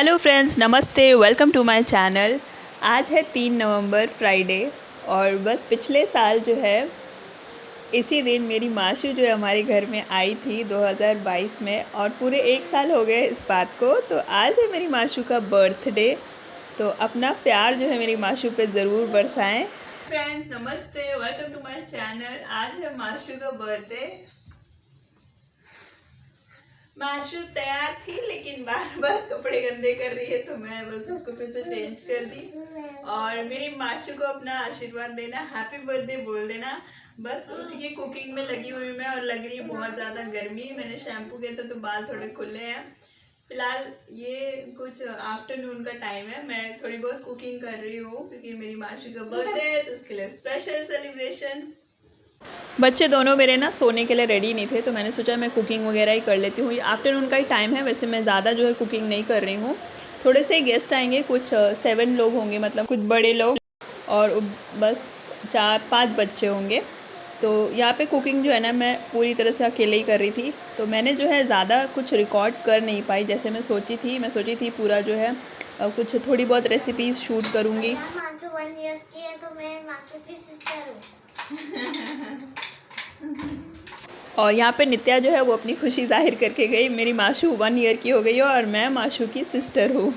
Hello friends, नमस्ते, welcome to my channel. आज है 3 नवंबर फ्राइडे और बस पिछले साल जो है इसी दिन मेरी माशू जो है हमारे घर में आई थी 2022 में और पूरे 1 साल हो गए इस बात को। तो आज है मेरी माशू का बर्थडे, तो अपना प्यार जो है मेरी माशू पे ज़रूर बरसाएं। फ्रेंड्स नमस्ते, वेलकम टू माय चैनल। आज है माशू का बर्थडे। माशू तैयार थी लेकिन बार बार कपड़े गंदे कर रही है तो मैं बस उसको फिर से चेंज कर दी। और मेरी माशू को अपना आशीर्वाद देना, हैप्पी बर्थडे बोल देना। बस उसी की कुकिंग में लगी हुई मैं और लग रही है बहुत ज़्यादा गर्मी। मैंने शैम्पू किया था तो बाल थोड़े खुले हैं। फिलहाल ये कुछ आफ्टरनून का टाइम है, मैं थोड़ी बहुत कुकिंग कर रही हूँ क्योंकि मेरी माशू का बर्थडे है तो उसके लिए स्पेशल सेलिब्रेशन। बच्चे दोनों मेरे ना सोने के लिए रेडी नहीं थे तो मैंने सोचा मैं कुकिंग वगैरह ही कर लेती हूँ। आफ्टरनून का ही टाइम है, वैसे मैं ज़्यादा जो है कुकिंग नहीं कर रही हूँ। थोड़े से गेस्ट आएंगे, कुछ 7 लोग होंगे, मतलब कुछ बड़े लोग और बस 4-5 बच्चे होंगे। तो यहाँ पे कुकिंग जो है ना मैं पूरी तरह से अकेले ही कर रही थी, तो मैंने जो है ज़्यादा कुछ रिकॉर्ड कर नहीं पाई जैसे मैं सोची थी पूरा जो है कुछ थोड़ी बहुत रेसिपीज शूट करूँगी। मासू 1 इयर्स की है तो मैं मासू की सिस्टर हूँ। और यहाँ पे नित्या जो है वो अपनी खुशी जाहिर करके गई। मेरी माशू 1 ईयर की हो गई है और मैं माशू की सिस्टर हूँ।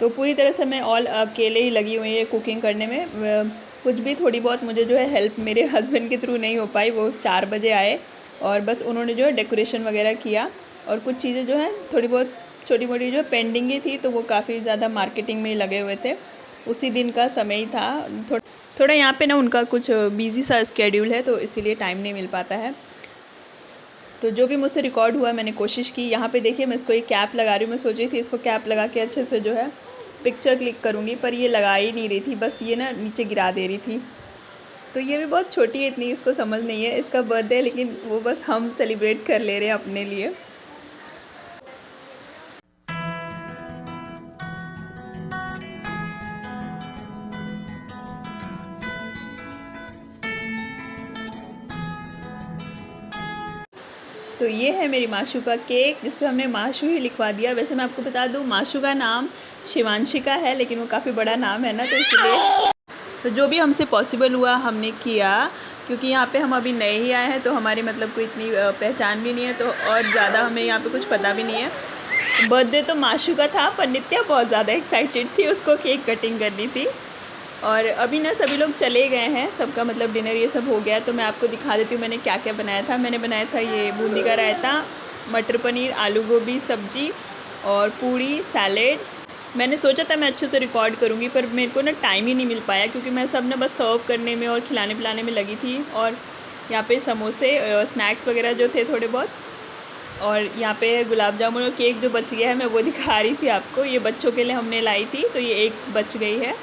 तो पूरी तरह से मैं ऑल अकेले ही लगी हुई है कुकिंग करने में। कुछ भी थोड़ी बहुत मुझे जो है हेल्प मेरे हस्बैंड के थ्रू नहीं हो पाई। वो 4 बजे आए और बस उन्होंने जो है डेकोरेशन वगैरह किया और कुछ चीज़ें जो हैं थोड़ी बहुत छोटी मोटी जो पेंडिंग ही थी, तो वो काफ़ी ज़्यादा मार्केटिंग में ही लगे हुए थे। उसी दिन का समय ही था। थोड़ा यहाँ पे ना उनका कुछ बिजी सा स्केड्यूल है तो इसीलिए टाइम नहीं मिल पाता है। तो जो भी मुझसे रिकॉर्ड हुआ मैंने कोशिश की। यहाँ पे देखिए मैं इसको एक कैप लगा रही हूँ। मैं सोच रही थी इसको कैप लगा के अच्छे से जो है पिक्चर क्लिक करूँगी, पर ये लगा ही नहीं रही थी, बस ये ना नीचे गिरा दे रही थी। तो ये भी बहुत छोटी है, इतनी इसको समझ नहीं है इसका बर्थडे, लेकिन वो बस हम सेलिब्रेट कर ले रहे हैं अपने लिए। तो ये है मेरी माशू का केक जिस पे हमने माशू ही लिखवा दिया। वैसे मैं आपको बता दूँ माशू का नाम शिवांशिका है, लेकिन वो काफ़ी बड़ा नाम है ना, तो इसलिए तो जो भी हमसे पॉसिबल हुआ हमने किया। क्योंकि यहाँ पे हम अभी नए ही आए हैं तो हमारी मतलब कोई इतनी पहचान भी नहीं है, तो और ज़्यादा हमें यहाँ पे कुछ पता भी नहीं है। बर्थडे तो माशू का था पर नित्या बहुत ज़्यादा एक्साइटेड थी, उसको केक कटिंग करनी थी। और अभी ना सभी लोग चले गए हैं, सबका मतलब डिनर ये सब हो गया। तो मैं आपको दिखा देती हूँ मैंने क्या क्या बनाया था। मैंने बनाया था ये बूंदी का रायता, मटर पनीर, आलू गोभी सब्जी और पूड़ी सैलेड। मैंने सोचा था मैं अच्छे से रिकॉर्ड करूँगी पर मेरे को ना टाइम ही नहीं मिल पाया क्योंकि मैं सब ना बस सर्व करने में और खिलाने पिलाने में लगी थी। और यहाँ पे समोसे स्नैक्स वगैरह जो थे थोड़े बहुत, और यहाँ पे गुलाब जामुन और केक जो बच गया है मैं वो दिखा रही थी आपको। ये बच्चों के लिए हमने लाई थी तो ये एक बच गई है।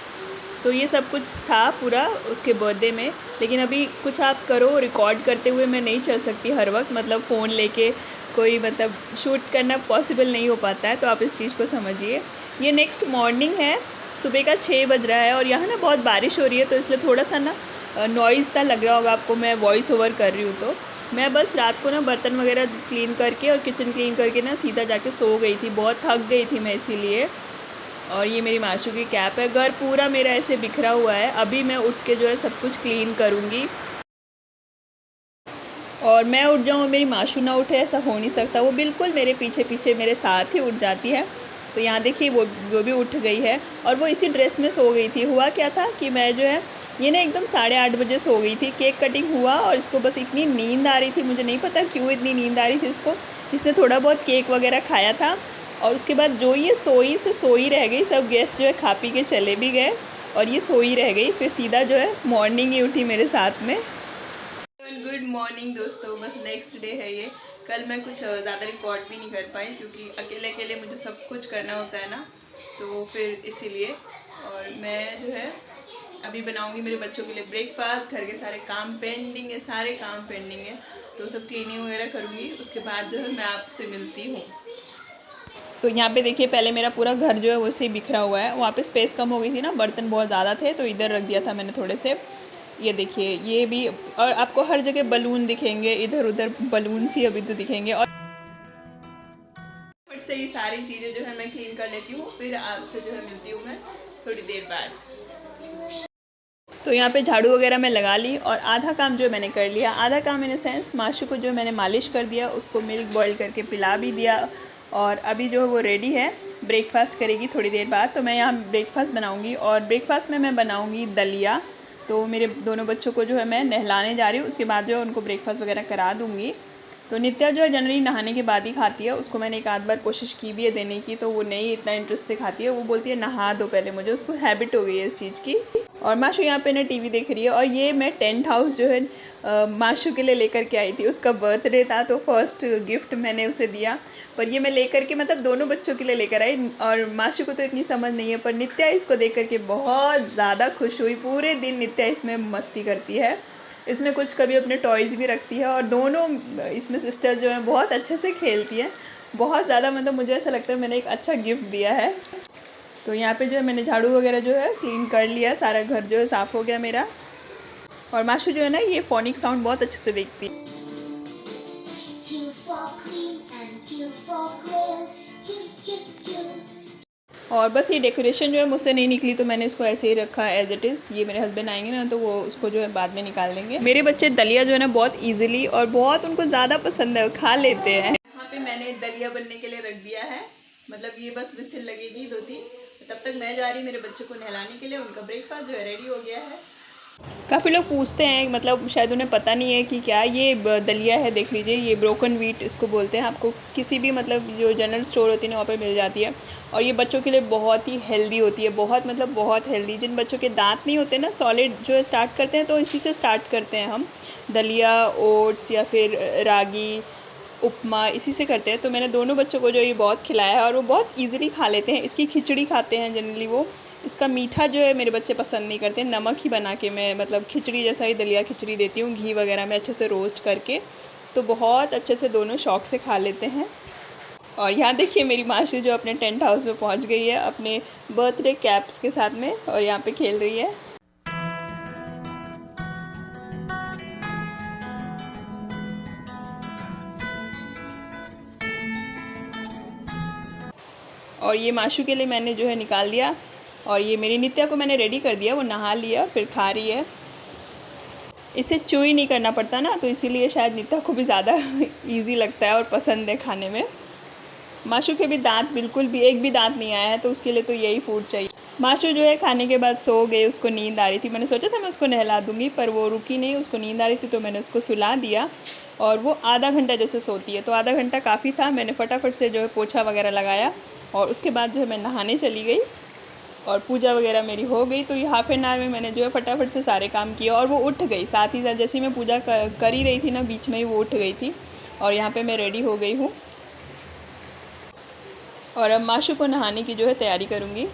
तो ये सब कुछ था पूरा उसके बर्थडे में। लेकिन अभी कुछ आप करो, रिकॉर्ड करते हुए मैं नहीं चल सकती हर वक्त, मतलब फ़ोन लेके कोई मतलब शूट करना पॉसिबल नहीं हो पाता है, तो आप इस चीज़ को समझिए। ये नेक्स्ट मॉर्निंग है, सुबह का 6 बज रहा है और यहाँ ना बहुत बारिश हो रही है तो इसलिए थोड़ा सा ना नॉइज़ सा लग रहा होगा आपको, मैं वॉइस ओवर कर रही हूँ। तो मैं बस रात को ना बर्तन वगैरह क्लीन करके और किचन क्लीन करके ना सीधा जाके सो गई थी, बहुत थक गई थी मैं इसीलिए। और ये मेरी माशू की कैप है। घर पूरा मेरा ऐसे बिखरा हुआ है, अभी मैं उठ के जो है सब कुछ क्लीन करूँगी। और मैं उठ जाऊँ और मेरी माशू ना उठे ऐसा हो नहीं सकता, वो बिल्कुल मेरे पीछे पीछे मेरे साथ ही उठ जाती है। तो यहाँ देखिए वो भी उठ गई है और वो इसी ड्रेस में सो गई थी। हुआ क्या था कि मैं जो है ये ना एकदम 8:30 बजे सो गई थी। केक कटिंग हुआ और इसको बस इतनी नींद आ रही थी, मुझे नहीं पता क्यों इतनी नींद आ रही थी इसको। इसने थोड़ा बहुत केक वगैरह खाया था और उसके बाद जो ये सोई से सोई रह गई। सब गेस्ट जो है खा पी के चले भी गए और ये सोई रह गई, फिर सीधा जो है मॉर्निंग ही उठी मेरे साथ में। गुड मॉर्निंग दोस्तों, बस नेक्स्ट डे है ये। कल मैं कुछ ज़्यादा रिकॉर्ड भी नहीं कर पाई क्योंकि अकेले अकेले मुझे सब कुछ करना होता है ना, तो फिर इसीलिए। और मैं जो है अभी बनाऊंगी मेरे बच्चों के लिए ब्रेकफास्ट। घर के सारे काम पेंडिंग है, सारे काम पेंडिंग है, तो सब क्लीनिंग वगैरह करूँगी। उसके बाद जो है मैं आपसे मिलती हूँ। तो यहाँ पे देखिए पहले मेरा पूरा घर जो है वैसे ही बिखरा हुआ है। वहाँ पे स्पेस कम हो गई थी ना, बर्तन बहुत ज़्यादा थे तो इधर रख दिया था मैंने थोड़े से। ये देखिए ये भी, और आपको हर जगह बलून दिखेंगे, इधर उधर बलून ही अभी तो दिखेंगे। और फट से से ये सारी चीज़ें जो है मैं क्लीन कर लेती हूँ, फिर आपसे जो है मिलती हूँ मैं थोड़ी देर बाद। तो यहाँ पे झाड़ू वगैरह मैं लगा ली और आधा काम जो मैंने कर लिया, आधा काम इन सेंस माशू को जो मैंने मालिश कर दिया, उसको मिल्क बॉईल करके पिला भी दिया और अभी जो है वो रेडी है, ब्रेकफास्ट करेगी थोड़ी देर बाद। तो मैं यहाँ ब्रेकफास्ट बनाऊँगी और ब्रेकफास्ट में मैं बनाऊँगी दलिया। तो मेरे दोनों बच्चों को जो है मैं नहलाने जा रही हूँ, उसके बाद जो है उनको ब्रेकफास्ट वगैरह करा दूँगी। तो नित्या जो है जनरली नहाने के बाद ही खाती है, उसको मैंने एक आध बार कोशिश की भी है देने की, तो वो नहीं इतना इंटरेस्ट से खाती है, वो बोलती है नहा दो पहले मुझे, उसको हैबिट हो गई है इस चीज़ की। और माशू यहाँ पे ना टीवी देख रही है और ये मैं टेंट हाउस जो है माशू के लिए लेकर के आई थी, उसका बर्थडे था तो फर्स्ट गिफ्ट मैंने उसे दिया। पर ये मैं लेकर के मतलब दोनों बच्चों के लिए लेकर आई और माशू को तो इतनी समझ नहीं है, पर नित्या इसको देख करके बहुत ज़्यादा खुश हुई। पूरे दिन नित्या इसमें मस्ती करती है, इसमें कुछ कभी अपने टॉयज़ भी रखती है और दोनों इसमें सिस्टर्स जो हैं बहुत अच्छे से खेलती हैं, बहुत ज़्यादा। मतलब मुझे ऐसा लगता है मैंने एक अच्छा गिफ्ट दिया है। तो यहाँ पे जो है मैंने झाड़ू वगैरह जो है क्लीन कर लिया, सारा घर जो है साफ़ हो गया मेरा। और माशू जो है ना ये फोनिक साउंड बहुत अच्छे से देखती है। Q for queen and Q for quail. Q, Q, Q. और बस ये डेकोरेशन जो है मुझसे नहीं निकली तो मैंने इसको ऐसे ही रखा एज इट इज़। ये मेरे हस्बैंड आएंगे ना तो वो उसको जो है बाद में निकाल देंगे। मेरे बच्चे दलिया जो है ना बहुत इजीली और बहुत उनको ज़्यादा पसंद है, खा लेते हैं। यहाँ पे मैंने दलिया बनने के लिए रख दिया है, मतलब ये बस विसिल लगेगी 2-3, तब तक मैं जा रही मेरे बच्चे को नहलाने के लिए। उनका ब्रेकफास्ट जो है रेडी हो गया है। काफ़ी लोग पूछते हैं, मतलब शायद उन्हें पता नहीं है कि क्या ये दलिया है। देख लीजिए, ये ब्रोकन व्हीट इसको बोलते हैं। आपको किसी भी मतलब जो जनरल स्टोर होती है ना वहाँ पे मिल जाती है और ये बच्चों के लिए बहुत ही हेल्दी होती है, बहुत मतलब बहुत हेल्दी। जिन बच्चों के दांत नहीं होते ना सॉलिड जो है स्टार्ट करते हैं, तो इसी से स्टार्ट करते हैं हम, दलिया, ओट्स या फिर रागी उपमा, इसी से करते हैं। तो मैंने दोनों बच्चों को जो ये बहुत खिलाया है और वो बहुत ईजिली खा लेते हैं। इसकी खिचड़ी खाते हैं जनरली वो। इसका मीठा जो है मेरे बच्चे पसंद नहीं करते, नमक ही बना के मैं मतलब खिचड़ी जैसा ही दलिया खिचड़ी देती हूँ, घी वगैरह में अच्छे से रोस्ट करके, तो बहुत अच्छे से दोनों शौक से खा लेते हैं। और यहाँ देखिए मेरी मासी जो अपने टेंट हाउस में पहुँच गई है अपने बर्थडे कैप्स के साथ में और यहाँ पे खेल रही है। और ये माशू के लिए मैंने जो है निकाल दिया और ये मेरी नित्या को मैंने रेडी कर दिया, वो नहा लिया फिर खा रही है। इसे चूई नहीं करना पड़ता ना, तो इसीलिए शायद नित्या को भी ज़्यादा इजी लगता है और पसंद है खाने में। माशू के भी दांत बिल्कुल भी एक भी दांत नहीं आया है, तो उसके लिए तो यही फूड चाहिए। माशू जो है खाने के बाद सो गई, उसको नींद आ रही थी। मैंने सोचा था मैं उसको नहला दूंगी पर वो रुकी नहीं, उसको नींद आ रही थी तो मैंने उसको सुला दिया। और वो आधा घंटा जैसे सोती है, तो आधा घंटा काफ़ी था। मैंने फटाफट से जो है पोछा वगैरह लगाया और उसके बाद जो है मैं नहाने चली गई और पूजा वगैरह मेरी हो गई। तो ये हाफ एन आवर में मैंने जो है फटाफट से सारे काम किए और वो उठ गई साथ ही साथ। जैसे ही मैं पूजा कर ही रही थी ना, बीच में ही वो उठ गई थी और यहाँ पे मैं रेडी हो गई हूँ और अब माशू को नहाने की जो है तैयारी करूँगी।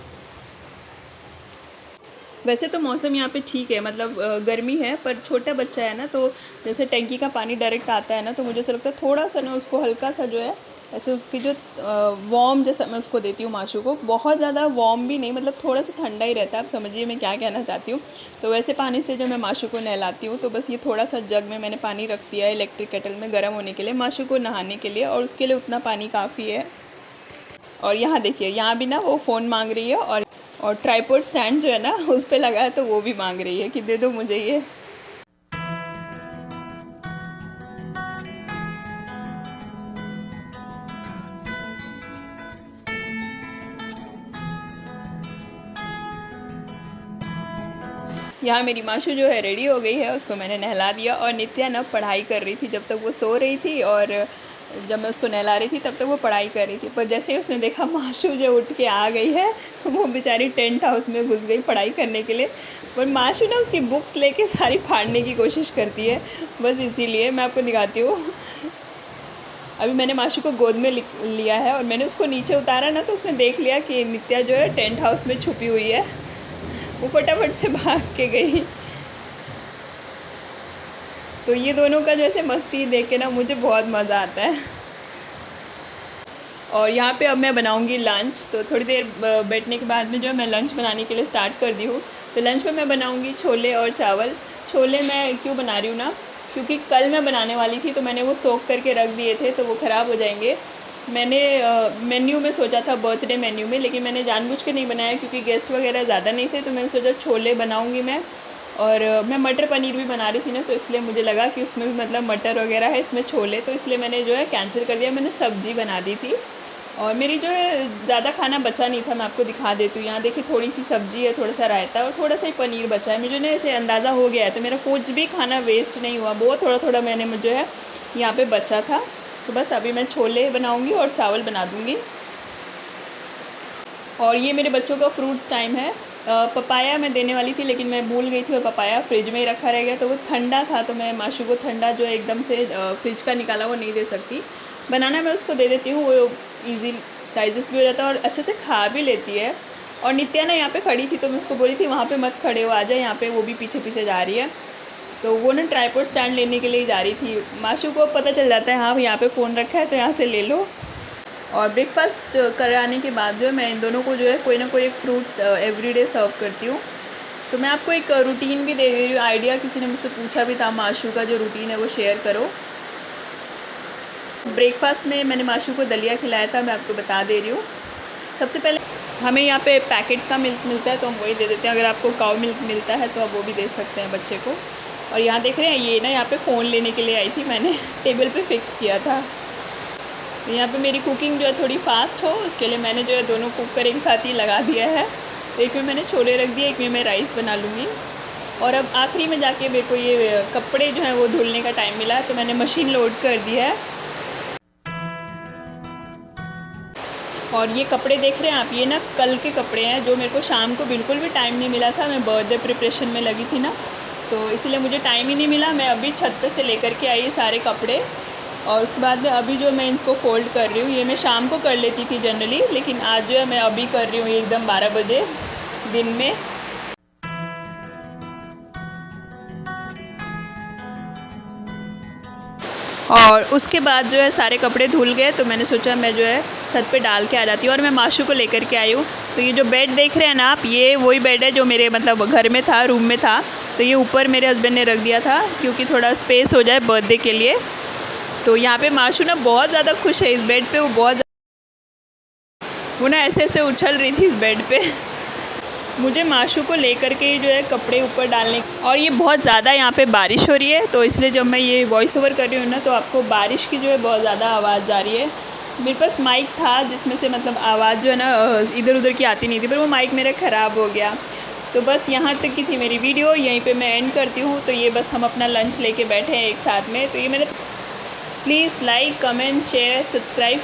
वैसे तो मौसम यहाँ पे ठीक है, मतलब गर्मी है, पर छोटा बच्चा है ना, तो जैसे टैंकी का पानी डायरेक्ट आता है ना, तो मुझे ऐसा लगता है थोड़ा सा ना उसको हल्का सा जो है ऐसे उसकी जो वार्म जैसा मैं उसको देती हूँ माशू को। बहुत ज़्यादा वार्म भी नहीं, मतलब थोड़ा सा ठंडा ही रहता है। आप समझिए मैं क्या कहना चाहती हूँ। तो वैसे पानी से जो मैं माशू को नहलाती हूँ, तो बस ये थोड़ा सा जग में मैंने पानी रख दिया है इलेक्ट्रिक केटल में गर्म होने के लिए, माशू को नहाने के लिए, और उसके लिए उतना पानी काफ़ी है। और यहाँ देखिए, यहाँ भी ना वो फ़ोन मांग रही है और ट्राइपॉड स्टैंड जो है ना उस पे लगा है, तो वो भी मांग रही है कि दे दो मुझे ये। यहाँ मेरी माशू जो है रेडी हो गई है, उसको मैंने नहला दिया। और नित्या ना पढ़ाई कर रही थी जब तक वो सो रही थी, और जब मैं उसको नहला रही थी तब तक वो पढ़ाई कर रही थी। पर जैसे ही उसने देखा माशू जो उठ के आ गई है, तो वो बेचारी टेंट हाउस में घुस गई पढ़ाई करने के लिए। पर माशू ना उसकी बुक्स लेके सारी फाड़ने की कोशिश करती है, बस इसीलिए मैं आपको दिखाती हूँ। अभी मैंने माशू को गोद में लिया है और मैंने उसको नीचे उतारा ना, तो उसने देख लिया कि नित्या जो है टेंट हाउस में छुपी हुई है। वो फटाफट से भाग के गई। तो ये दोनों का जैसे मस्ती देख के ना मुझे बहुत मज़ा आता है। और यहाँ पे अब मैं बनाऊँगी लंच। तो थोड़ी देर बैठने के बाद में जो है मैं लंच बनाने के लिए स्टार्ट कर दी हूँ। तो लंच में मैं बनाऊँगी छोले और चावल। छोले मैं क्यों बना रही हूँ ना, क्योंकि कल मैं बनाने वाली थी, तो मैंने वो सोख करके रख दिए थे, तो वो ख़राब हो जाएंगे। मैंने मेन्यू में सोचा था बर्थडे मेन्यू में, लेकिन मैंने जानबूझ के नहीं बनाया क्योंकि गेस्ट वगैरह ज़्यादा नहीं थे, तो मैंने सोचा छोले बनाऊंगी मैं। और मैं मटर पनीर भी बना रही थी ना, तो इसलिए मुझे लगा कि उसमें भी मतलब मटर वगैरह है, इसमें छोले, तो इसलिए मैंने जो है कैंसिल कर दिया। मैंने सब्जी बना दी थी और मेरी जो है ज़्यादा खाना बचा नहीं था। मैं आपको दिखा देती हूँ। यहाँ देखिए थोड़ी सी सब्जी है, थोड़ा सा रायता और थोड़ा सा ही पनीर बचा है। मुझे ना ऐसे अंदाज़ा हो गया है, तो मेरा कुछ भी खाना वेस्ट नहीं हुआ। बहुत थोड़ा थोड़ा मैंने जो है यहाँ पे बचा था। तो बस अभी मैं छोले बनाऊँगी और चावल बना दूँगी। और ये मेरे बच्चों का फ्रूट्स टाइम है। पपाया मैं देने वाली थी, लेकिन मैं भूल गई थी और पपाया फ्रिज में ही रखा रह गया, तो वो ठंडा था, तो मैं माशू को ठंडा जो है एकदम से फ्रिज का निकाला वो नहीं दे सकती। बनाना मैं उसको दे देती हूँ, वो ईजी डाइजेस्ट भी हो जाता है और अच्छे से खा भी लेती है। और नित्या ना यहाँ पे खड़ी थी, तो मैं उसको बोली थी वहाँ पे मत खड़े हो, आ जाए यहाँ पे। वो भी पीछे पीछे जा रही है, तो वो ना ट्राइपॉड स्टैंड लेने के लिए जा रही थी। माशू को पता चल जाता है हाँ यहाँ पे फ़ोन रखा है, तो यहाँ से ले लो। और ब्रेकफास्ट कराने के बाद जो है मैं इन दोनों को जो है कोई ना कोई एक फ्रूट्स एवरीडे सर्व करती हूँ। तो मैं आपको एक रूटीन भी दे रही हूँ, आइडिया किसी ने मुझसे पूछा भी था, माशू का जो रूटीन है वो शेयर करो। ब्रेकफास्ट में मैंने माशू को दलिया खिलाया था, मैं आपको बता दे रही हूँ। सबसे पहले हमें यहाँ पे पैकेट का मिल्क मिलता है, तो हम वही दे देते हैं। अगर आपको काऊ मिल्क मिलता है तो आप वो भी दे सकते हैं बच्चे को। और यहाँ देख रहे हैं, ये ना यहाँ पे फ़ोन लेने के लिए आई थी, मैंने टेबल पे फिक्स किया था। यहाँ पे मेरी कुकिंग जो है थोड़ी फास्ट हो, उसके लिए मैंने जो है दोनों कुकर एक साथ ही लगा दिया है। एक में मैंने छोले रख दिए, एक में मैं राइस बना लूँगी। और अब आखिरी में जाके मेरे को ये कपड़े जो हैं वो धुलने का टाइम मिला, तो मैंने मशीन लोड कर दी है। और ये कपड़े देख रहे हैं आप, ये ना कल के कपड़े हैं, जो मेरे को शाम को बिल्कुल भी टाइम नहीं मिला था। मैं बर्थडे प्रिपरेशन में लगी थी ना, तो इसलिए मुझे टाइम ही नहीं मिला। मैं अभी छत पे से लेकर के आई सारे कपड़े, और उसके बाद में अभी जो मैं इनको फ़ोल्ड कर रही हूँ। ये मैं शाम को कर लेती थी जनरली, लेकिन आज जो है मैं अभी कर रही हूँ एकदम 12 बजे दिन में। और उसके बाद जो है सारे कपड़े धुल गए, तो मैंने सोचा मैं जो है छत पे डाल के आ जाती हूँ। और मैं माशू को लेकर के आई हूँ। तो ये जो बेड देख रहे हैं ना आप, ये वही बेड है जो मेरे मतलब घर में था, रूम में था। तो ये ऊपर मेरे हस्बैंड ने रख दिया था क्योंकि थोड़ा स्पेस हो जाए बर्थडे के लिए। तो यहाँ पे माशू ना बहुत ज़्यादा खुश है इस बेड पे। वो ना ऐसे ऐसे उछल रही थी इस बेड पे। मुझे माशू को लेकर के जो है कपड़े ऊपर डालने, और ये बहुत ज़्यादा यहाँ पे बारिश हो रही है, तो इसलिए जब मैं ये वॉइस ओवर कर रही हूँ ना, तो आपको बारिश की जो है बहुत ज़्यादा आवाज़ आ रही है। मेरे पास माइक था जिसमें से मतलब आवाज़ जो है ना इधर उधर की आती नहीं थी, पर वो माइक मेरा ख़राब हो गया। तो बस यहाँ तक की थी मेरी वीडियो, यहीं पे मैं एंड करती हूँ। तो ये बस हम अपना लंच लेके बैठे हैं एक साथ में। तो ये मेरे please like, comment, share, subscribe.